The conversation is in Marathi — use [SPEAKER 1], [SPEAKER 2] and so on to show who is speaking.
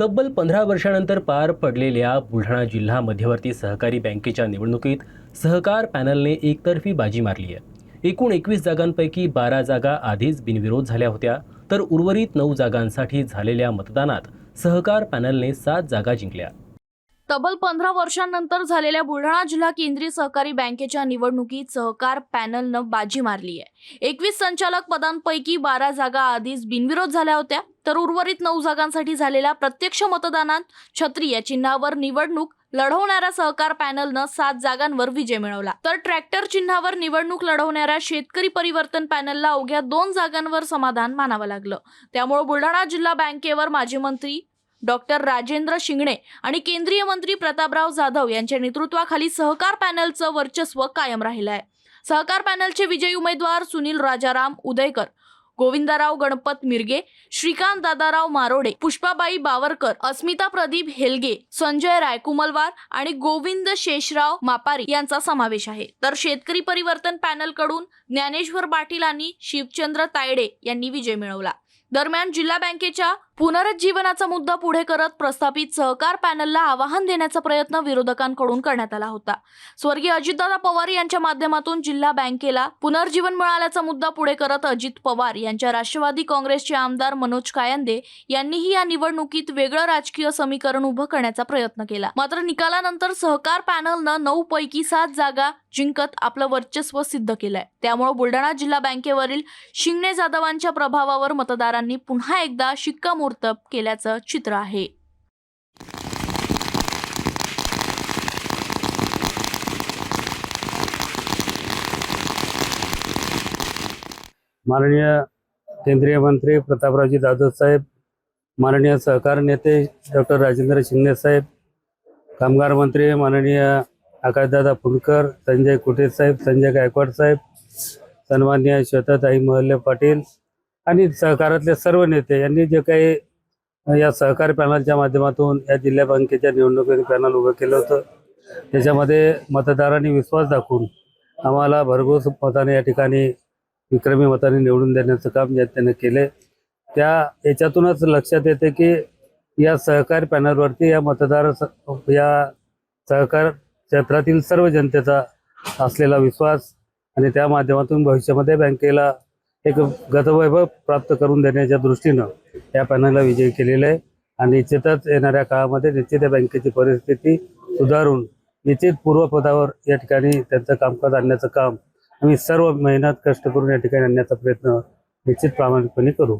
[SPEAKER 1] तब्बल 15 वर्षानंतर पार पडलेल्या बुलढाणा जिल्हा मध्यवर्ती सहकारी बँकेच्या निवडणुकीत सहकार पॅनलने एकतर्फी बाजी मारली आहे। एकूण 21 जागांपैकी 12 जागा आधीच बिनविरोध झाल्या होत्या, तर उर्वरित 9 जागांसाठी झालेल्या मतदानात सहकार पॅनलने 7 जागा जिंकल्या।
[SPEAKER 2] तब्बल 15 वर्षांनंतर झालेल्या बुलढाणा जिल्हा केंद्रीय सहकारी बँकेच्या निवडणुकीत सहकार पॅनलनं बाजी मारली आहे। 21 संचालक पदांपैकी 12 जागा आधीच बिनविरोध झाल्या होत्या, तर उर्वरित 9 जागांसाठी झालेल्या प्रत्यक्ष मतदानात छत्री या चिन्हावर निवडणूक लढवणाऱ्या सहकार पॅनलनं 7 जागांवर विजय मिळवला, तर ट्रॅक्टर चिन्हावर निवडणूक लढवणाऱ्या शेतकरी परिवर्तन पॅनलला अवघ्या 2 जागांवर समाधान मानावं लागलं। त्यामुळे बुलढाणा जिल्हा बँकेवर माजी मंत्री डॉक्टर राजेंद्र शिंगणे आणि केंद्रीय मंत्री प्रतापराव जाधव यांच्या नेतृत्वाखाली सहकार पॅनलचं वर्चस्व कायम राहिलं आहे। सहकार पॅनलचे विजयी उमेदवार सुनील राजाराम उदयकर, गोविंदराव गणपत मिरगे, श्रीकांत दादाराव मारोडे, पुष्पाबाई बावरकर, अस्मिता प्रदीप हेलगे, संजय रायकुमलवार आणि गोविंद शेषराव मापारी यांचा समावेश आहे। तर शेतकरी परिवर्तन पॅनलकडून ज्ञानेश्वर पाटील आणि शिवचंद्र तायडे यांनी विजय मिळवला। दरम्यान जिल्हा बँकेच्या पुनरुज्जीवनाचा मुद्दा पुढे करत प्रस्थापित सहकार पॅनलला आवाहन देण्याचा प्रयत्न विरोधकांकडून करण्यात आला होता। स्वर्गीय अजितदादा पवार यांच्या माध्यमातून जिल्हा बँकेला पुनर्जीवन मिळाल्याचा मुद्दा पुढे करत अजित पवार यांच्या राष्ट्रवादी काँग्रेसचे आमदार मनोज कायंदे यांनीही या निवडणुकीत वेगळं राजकीय समीकरण उभं करण्याचा प्रयत्न केला। मात्र निकालानंतर सहकार पॅनलनं 9 पैकी 7 जागा जिंकत आपलं वर्चस्व सिद्ध केलंय। त्यामुळे बुलढाणा जिल्हा बँकेवरील शिंगणे जाधवांच्या प्रभावावर मतदारांनी पुन्हा एकदा शिक्कामोर्तब केल्याचं चित्र आहे।
[SPEAKER 3] माननीय केंद्रीय मंत्री प्रतापरावजी जाधव साहेब, माननीय सहकार नेते डॉक्टर राजेंद्र शिंगणे साहेब, कामगार मंत्री माननीय आकाशदादा फुंडकर, संजय कुटे साहेब, संजय गायकवाड साहेब, सन्माननीय श्वेताताई मोहल्ले पाटील आणि सहकारातले सर्व नेते यांनी जे काही या सहकारी पॅनलच्या माध्यमातून या जिल्हा बँकेच्या निवडणुकीत पॅनल उभं केलं होतं, त्याच्यामध्ये मतदारांनी विश्वास दाखवून आम्हाला भरघोस मताने या ठिकाणी विक्रमी मताने निवडून देण्याचं काम जनतेने केले। याच्यातूनच लक्षात येते की या सहकारी पॅनलवरती या सहकार क्षेत्रातील सर्व जनतेचा असलेला विश्वास आणि त्या माध्यमातून भविष्यामध्ये बँकेला एक गतवैभव प्राप्त करून देण्याच्या दृष्टीनं या पॅनलला विजयी केलेलं आहे। आणि निश्चितच येणाऱ्या काळामध्ये निश्चित या बँकेची परिस्थिती सुधारून निश्चित पूर्वपदावर या ठिकाणी त्यांचं कामकाज आणण्याचं काम आम्ही सर्व मेहनत कष्ट करून या ठिकाणी आणण्याचा प्रयत्न निश्चित प्रामाणिकपणे करू।